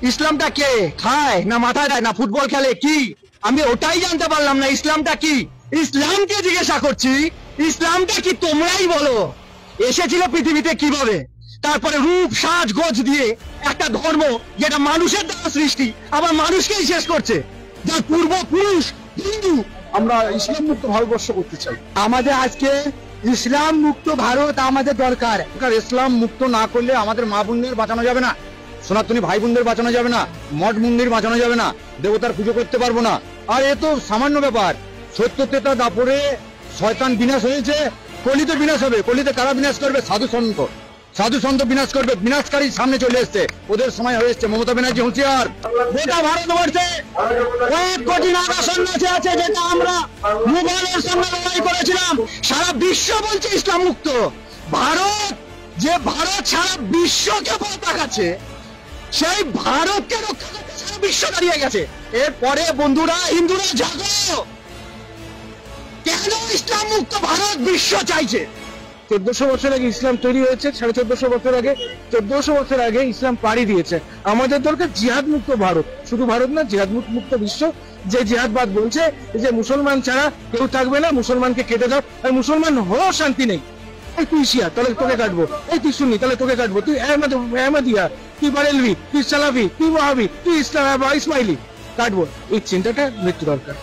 ইসলামটা কে খায় না মাথায় দেয় না ফুটবল খেলে কি? আমি ওটাই জানতে পারলাম না ইসলামটা কি। ইসলামকে জিজ্ঞাসা করছি, ইসলামটা কি তোমরাই বলো। এসেছিল পৃথিবীতে কিভাবে, তারপরে রূপ সাজ গোজ দিয়ে একটা ধর্ম যেটা মানুষের দ্বারা সৃষ্টি আবার মানুষকেই শেষ করছে, যার পূর্বপুরুষ হিন্দু। আমরা ইসলাম মুক্ত ভারতবর্ষ করতে চাই। আমাদের আজকে ইসলাম মুক্ত ভারত আমাদের দরকার। ইসলাম মুক্ত না করলে আমাদের মা বোনদের বাঁচানো যাবে না, সনাতনী ভাই বোনদের বাঁচানো যাবে না, মঠ মন্দির বাঁচানো যাবে না, দেবতার পুজো করতে পারবো না। আর এ তো সামান্য ব্যাপার। সত্য তেতা দাপরে শয়তান বিনাশ হয়েছে, কলিতে বিনাশ হবে। কলিতে কারা বিনাশ করবে? সাধু সন্ত। সাধু সন্ত বিনাশ করবে। বিনাশকারী সামনে চলে এসছে, ওদের সময় হয়ে এসছে। মমতা ব্যানার্জি হুঁশিয়ার। গোটা ভারতবর্ষে 1 কোটি নাগা সন্ন্যাসী আছে, যেটা আমরা মুঘলের সঙ্গে লড়াই করেছিলাম। সারা বিশ্ব বলছে ইসলাম মুক্ত ভারত। যে ভারত সারা বিশ্বকে পতাকাচ্ছে, সেই ভারতকে রক্ষা করতে সারা বিশ্ব দাঁড়িয়ে গেছে। এরপরে বন্ধুরা, হিন্দুরা জাগো, কেন ইসলাম মুক্ত ভারত বিশ্ব চাইছে? 1400 বছর আগে ইসলাম তৈরি হয়েছে, 1450 বছর আগে, 1400 বছর আগে ইসলাম পাড়ি দিয়েছে। আমাদের দরকার জিহাদ মুক্ত ভারত, শুধু ভারত না, জিহাদ মুক্ত বিশ্ব। যে জিহাদবাদ বলছে যে মুসলমান ছাড়া কেউ থাকবে না, মুসলমানকে কেটে দাও, আর মুসলমান হয়েও শান্তি নেই। এই তুই শিয়া, তাহলে তোকে কাটবো। এই তুই সুন্নি, তাহলে তোকে কাটবো। তুই আহমদিয়া, তুই বারেলভি, তুই সালাফি, তুই ওয়াহাবি, তুই ইসমাইলি, কাটবো। এই চিন্তাটা মৃত্যু দরকার।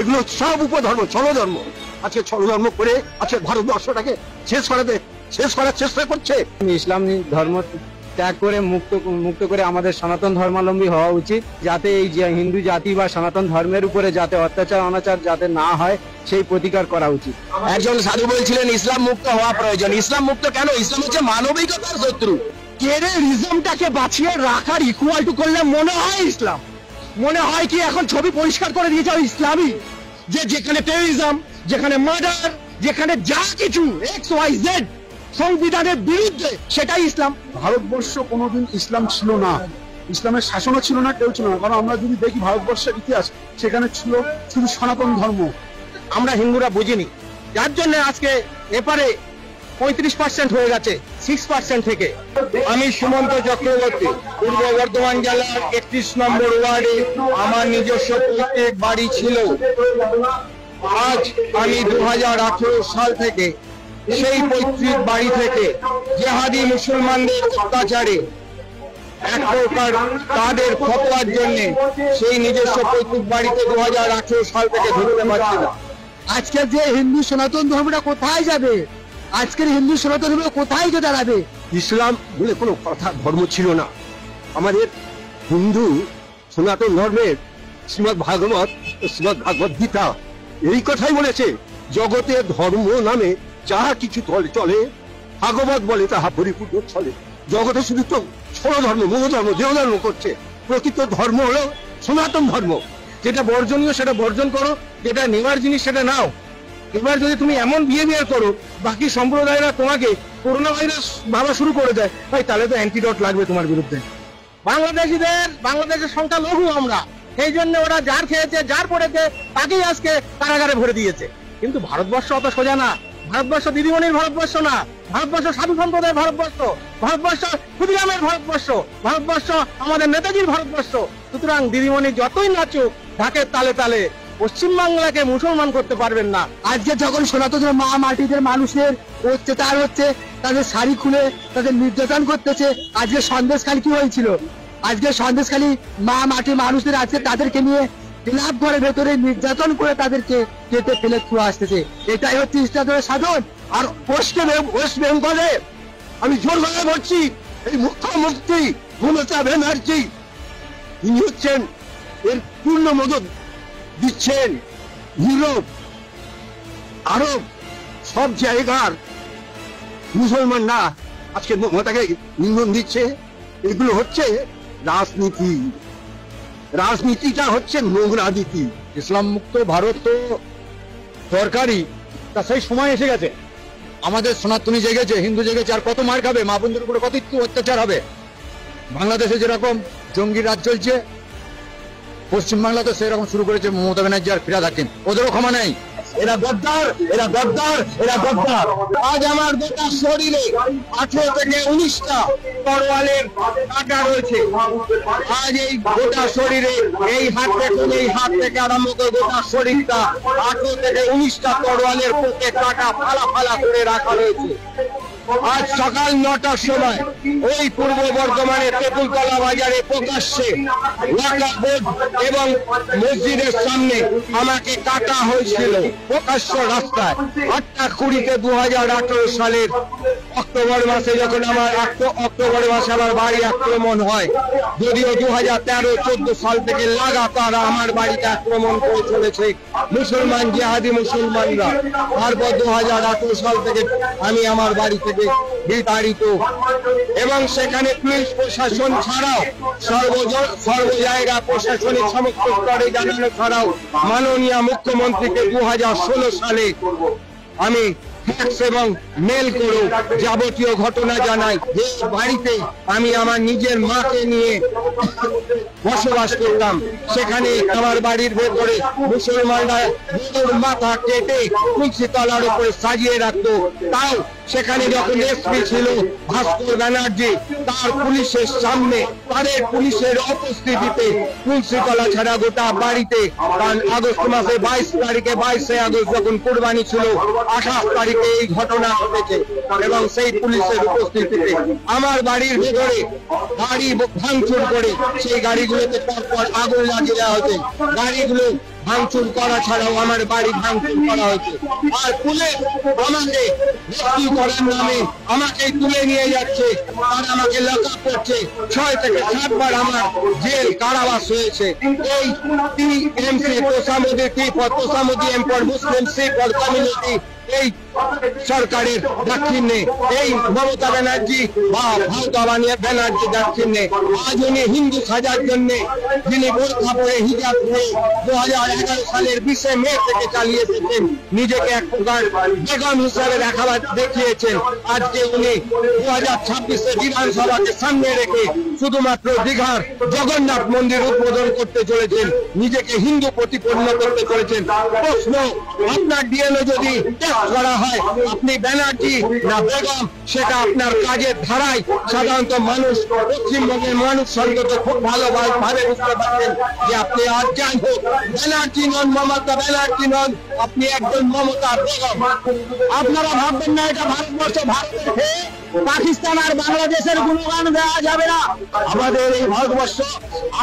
এগুলো সব উপধর্ম, ছলধর্ম। আজকে ছলধর্ম করে আজকে ভারতবর্ষটাকে শেষ করার চেষ্টা করছে। ইসলাম ধর্ম ত্যাগ করে মুক্ত করে আমাদের সনাতন ধর্মাবলম্বী হওয়া উচিত, যাতে এই যে হিন্দু জাতি বা সনাতন ধর্মের উপরে যাতে অত্যাচার অনাচার যাতে না হয় সেই প্রতিকার করা উচিত। একজন সাধু বলছিলেন ইসলাম মুক্ত হওয়া প্রয়োজন। ইসলাম মুক্ত কেন? ইসলাম হচ্ছে মানবিকতার শত্রু। টেররিজমটাকে বাঁচিয়ে রাখার ইকুয়াল টু করলে মনে হয় ইসলাম। মনে হয় কি এখন ছবি পরিষ্কার করে দিয়েছে ইসলামই, যে যেখানে টেররিজম, যেখানে মার্ডার, যেখানে যা কিছু XYZ সংবিধানের বিরুদ্ধে, সেটাই ইসলাম। ভারতবর্ষ কোনোদিন ইসলাম ছিল না, ইসলামের শাসনও ছিল না, কেউ ছিল না। কারণ আমরা যদি দেখি ভারতবর্ষের ইতিহাস, সেখানে ছিল শুধু সনাতন ধর্ম। আমরা হিন্দুরা বুঝিনি, যার জন্য আজকে এপারে 35% হয়ে গেছে 6% থেকে। আমি সুমন্ত চক্রবর্তী, পূর্ব বর্ধমান জেলার 31 নম্বর ওয়ার্ডে আমার নিজস্ব পৈতৃক বাড়ি ছিল। আজ আমি 2018 সাল থেকে সেই পৈতৃক বাড়ি থেকে জেহাদি মুসলমানদের অত্যাচারে এক প্রকার তাদের ফতোয়ার জন্য সেই নিজস্ব পৈতৃক বাড়িতে 2018 সাল থেকে ঢুকতে পারছি না। আজকের যে হিন্দু সনাতন ধর্মটা কোথায় যাবে? আজকের হিন্দু সনাতন ধর্ম কোথায় গিয়ে দাঁড়াবে? ইসলাম বলে কোনো কথা ধর্ম ছিল না। আমাদের হিন্দু সনাতন ধর্মের শ্রীমদ ভাগবত, শ্রীমদ ভাগবত গীতা এই কথাই বলেছে, জগতে ধর্ম নামে যাহা কিছু চলে, ভাগবত বলে তাহা পরিপূর্ণ চলে। জগতে শুধু তো ষোলো ধর্ম, মনোধর্ম, দেহধর্ম করছে। প্রকৃত ধর্ম হলো সনাতন ধর্ম। যেটা বর্জনীয় সেটা বর্জন করো, যেটা নেওয়ার জিনিস সেটা নাও। এবার যদি তুমি এমন বিহেভিয়ার করো, বাকি সম্প্রদায়রা তোমাকে করোনা ভাইরাস ভাবা শুরু করে দেয়, ভাই তাহলে তো অ্যান্টিডট লাগবে তোমার বিরুদ্ধে। বাংলাদেশের সংখ্যা লঘু আমরা, সেই জন্য ওরা যার খেয়েছে, যার পড়েছে, তাকেই আজকে কারাগারে ভরে দিয়েছে। কিন্তু ভারতবর্ষ অত সোজা না। ভারতবর্ষ দিদিমণির ভারতবর্ষ না, ভারতবর্ষ সাধু সম্প্রদায়ের ভারতবর্ষ, ভারতবর্ষ ক্ষুদিরামের ভারতবর্ষ, ভারতবর্ষ আমাদের নেতাজির ভারতবর্ষ। সুতরাং দিদিমণি যতই নাচুক ঢাকের তালে তালে, পশ্চিমবাংলাকে মুসলমান করতে পারবেন না। আজকে যখন সনাতন মা মাটিদের মানুষের অত্যাচার হচ্ছে, তাদের শাড়ি খুলে তাদের নির্যাতন করতেছে। আজকে সন্দেশখালী কি হয়েছিল? আজকে সন্দেশখালী মা মাটির মানুষদের আজকে তাদেরকে নিয়ে ক্লাব ঘরের ভেতরে নির্যাতন করে তাদেরকে কেটে ফেলে ছুঁয়ে আসতেছে। এটাই হচ্ছে ইসলামের সাধন। আর ওয়েস্ট বেঙ্গলে আমি জোর গলায় বলছি, এই মুখ্যমন্ত্রী মমতা ব্যানার্জি তিনি হচ্ছেন এর পূর্ণ মদত দিচ্ছেন। ইউরোপ, আরব সব জায়গার মুসলমানরা আজকে মমতাকে ইন্ধন দিচ্ছে। এগুলো হচ্ছে রাজনীতি। রাজনীতিটা হচ্ছে নোংরা নীতি। ইসলাম মুক্ত ভারত তো দরকারই, তা সেই সময় এসে গেছে। আমাদের সনাতনী জেগেছে, হিন্দু জেগেছে, আর কত মার খাবে? মা বোনদের উপরে কত অত্যাচার হবে? বাংলাদেশে যেরকম জঙ্গি রাজ চলছে, পশ্চিমবাংলা তো সেরকম শুরু করেছে মমতা ব্যানার্জি আর ফিরাদ হাকিম, ওদেরও ক্ষমা নেই। এরা গদ্দার, এরা গদ্দার, এরা গদ্দার। আজ আমার গোটা শরীরে 18 থেকে 19টা তরোয়ালের কাঁটা রয়েছে। আজ এই গোটা শরীরে এই হাত থেকে আরম্ভ করে গোটা শরীরটা 18 থেকে 19টা তরোয়ালের পোকে কাঁটা ফালা ফালা করে রাখা রয়েছে। আজ সকাল 9টার সময় ওই পূর্ব বর্ধমানের তেঁতুলতলা বাজারে প্রকাশ্যে ওয়াকফ বোর্ড এবং মসজিদের সামনে আমাকে কাটা হয়েছিল প্রকাশ্য রাস্তায়। 8টা 2018 সালের অক্টোবর মাসে যখন অক্টোবর মাসে আমার বাড়ি আক্রমণ হয়, যদিও 2013-14 সাল থেকে লাগাতার আমার বাড়িতে আক্রমণ করে চলেছে মুসলমান জিহাদি মুসলমানরা। তারপর 2018 সাল থেকে আমি আমার বাড়ি থেকে বিতাড়িত এবং সেখানে পুলিশ প্রশাসন ছাড়াও সর্ব জায়গা প্রশাসনিক সমস্ত স্তরে জানানো ছাড়াও মাননীয় মুখ্যমন্ত্রীকে 2016 সালে আমি ফ্যাক্স এবং মেল করে যাবতীয় ঘটনা জানাই যে বাড়িতে আমি আমার নিজের মাকে নিয়ে বসবাস করতাম। সেখানে আমার বাড়ির ভেতরে মুসলমানরা মাথা কেটে তুলসী তলার উপরে সাজিয়ে রাখতো। তাও সেখানে যখন এসপি ছিল ভাস্কর ব্যানার্জি, তার পুলিশের সামনে তাদের পুলিশের উপস্থিতিতে তুলসী তলা ছাড়া গোটা বাড়িতে, কারণ আগস্ট মাসে 22 আগস্ট যখন কুরবানি ছিল, 28 তারিখে এই ঘটনা ঘটেছে এবং সেই পুলিশের উপস্থিতিতে আমার বাড়ির ভেতরে গাড়ি ভাঙচুর করে সেই গাড়িগুলোতে পরপর আগুন লাগিয়ে দেওয়া হয়েছে। গাড়িগুলো ভাঙচুর করা ছাড়াও আমার বাড়ি ভাঙচুর করা হয়েছে। আর পুলিশ আমাকে রেস্কিউ করার নামে আমাকে তুলে নিয়ে যাচ্ছে, আর আমাকে লকআপ করছে। 6 থেকে 7 বার আমার জেল কারাবাস হয়েছে। এই টিএমসি তোষামোদি এম্পাওয়ার মুসলিম ফর কমিউনিটি এই সরকারের দাক্ষিণ্যে, এই মমতা ব্যানার্জি বা মমতা ব্যানার্জি দাক্ষিণ্যে আজ উনি হিন্দু সাজার জন্য যিনি বোরখা পরে হিজাব পরে 2011 সালের 20 মে থেকে চালিয়ে এসেছেন, নিজেকে এক প্রকার বেগম হিসাবে দেখিয়েছেন। আজকে উনি 2026 বিধানসভাকে সামনে রেখে শুধুমাত্র দীঘার জগন্নাথ মন্দির উদ্বোধন করতে চলেছেন, নিজেকে হিন্দু প্রতিপন্ন করতে চলেছেন। প্রশ্ন, আপনার ডিএনএ যদি টেস্ট করা হয় আপনি ব্যানার্জি না বেগম, সেটা আপনার কাজের ধারায় সাধারণত মানুষ, পশ্চিমবঙ্গের মানুষ অন্তত খুব ভালোভাবে বুঝতে পারছেন যে আপনি আজ যাই হোক ব্যানার্জি নন, মমতা ব্যানার্জি নন, আপনি একজন মমতা বেগম। আপনারা ভাববেন না এটা ভারতবর্ষ, ভারতের হয়ে পাকিস্তান আর বাংলাদেশের গুণগান দেওয়া যাবে না। আমাদের এই ভারতবর্ষ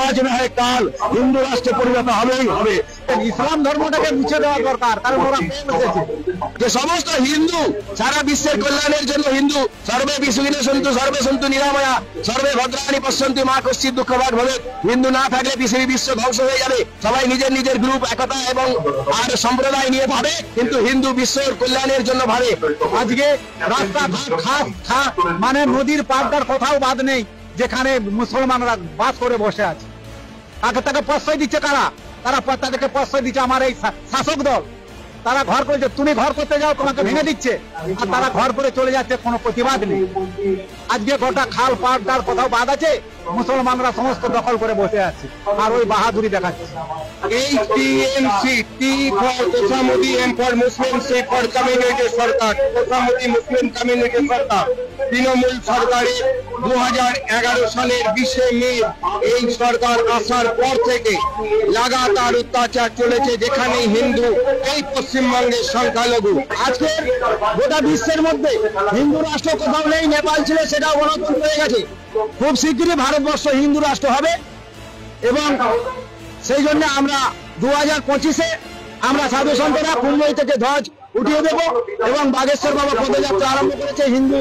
আজ না হয় কাল হিন্দু রাষ্ট্রে পরিণত হবেই হবে। ইসলাম ধর্মটাকে মুছে দেওয়া দরকার, কারণ ওরা এসেছে যে সমস্ত হিন্দু সারা বিশ্বের কল্যাণের জন্য হিন্দু সর্বে বিশ্বজিনে সন্তু সর্বে সন্তু নিরাময়া সর্বে ভদ্রাণী পশ্যন্তু মা কশ্চিৎ দুঃখভাগ ভবে। হিন্দু না থাকলে পৃথিবী বিশ্ব ধ্বংস হয়ে যাবে। সবাই নিজের নিজের গ্রুপ একতা এবং আর সম্প্রদায় নিয়ে ভাবে, কিন্তু হিন্দু বিশ্বের কল্যাণের জন্য ভাবে। আজকে রাস্তা মানে নদীর পাড়টার কোথাও বাদ নেই যেখানে মুসলমানরা বাস করে বসে আছে। তাকে প্রশ্রয় দিচ্ছে কারা? তাদেরকে প্রশ্রয় দিচ্ছে আমার এই শাসক দল। তারা ঘর করেছে, তুমি ঘর করতে যাও তোমাকে ভেঙে দিচ্ছে, আর তারা ঘর করে চলে যাচ্ছে, কোনো প্রতিবাদ নেই। আজকে গোটা খাল পাড়টার কোথাও বাদ আছে, মুসলমানরা সমস্ত দখল করে বসে আছে আর ওই বাহাদুরি দেখাচ্ছে। এই টিএমসি টি ফর তোষামোদি M for Muslim C for community সরকার, তোষামোদি মুসলিম কমিউনিটি সরকার, তৃণমূল সরকারের 2011 সালের 20 মে এই সরকার আসার পর থেকে লাগাতার অত্যাচার চলেছে, যেখানে হিন্দু এই পশ্চিমবঙ্গের সংখ্যালঘু। আজকে গোটা বিশ্বের মধ্যে হিন্দু রাষ্ট্র কোথাও নেই, নেপাল ছিল সেটাও গণতন্ত্র হয়ে গেছে। খুব শীঘ্রই ভারতবর্ষ হিন্দু রাষ্ট্র হবে এবং সেই জন্য আমরা 2025-এ আমরা সাধু সন্তরা কুম্ভই থেকে ধ্বজ উঠিয়ে দেব এবং বাগেশ্বর বাবা পদযাত্রা আরম্ভ করেছে। হিন্দু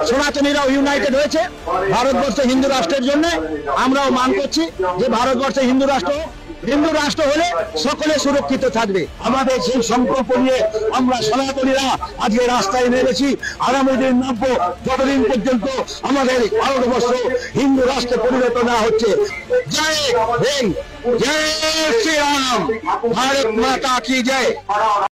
সনাতনীরাও ইউনাইটেড হয়েছে ভারতবর্ষ হিন্দু রাষ্ট্রের জন্য। আমরাও মান করছি যে ভারতবর্ষে হিন্দু রাষ্ট্র হলে সকলে সুরক্ষিত থাকবে। আমাদের সেই সংকল্প নিয়ে আমরা সনাতনীরা আজকে রাস্তায় নেমেছি। আগামী দিন নামব যতদিন পর্যন্ত আমাদের ভারতবর্ষ হিন্দু রাষ্ট্রে পরিণত না হচ্ছে। জয় হিন্দ, জয় শ্রীরাম, ভারত মাতা কি জয়।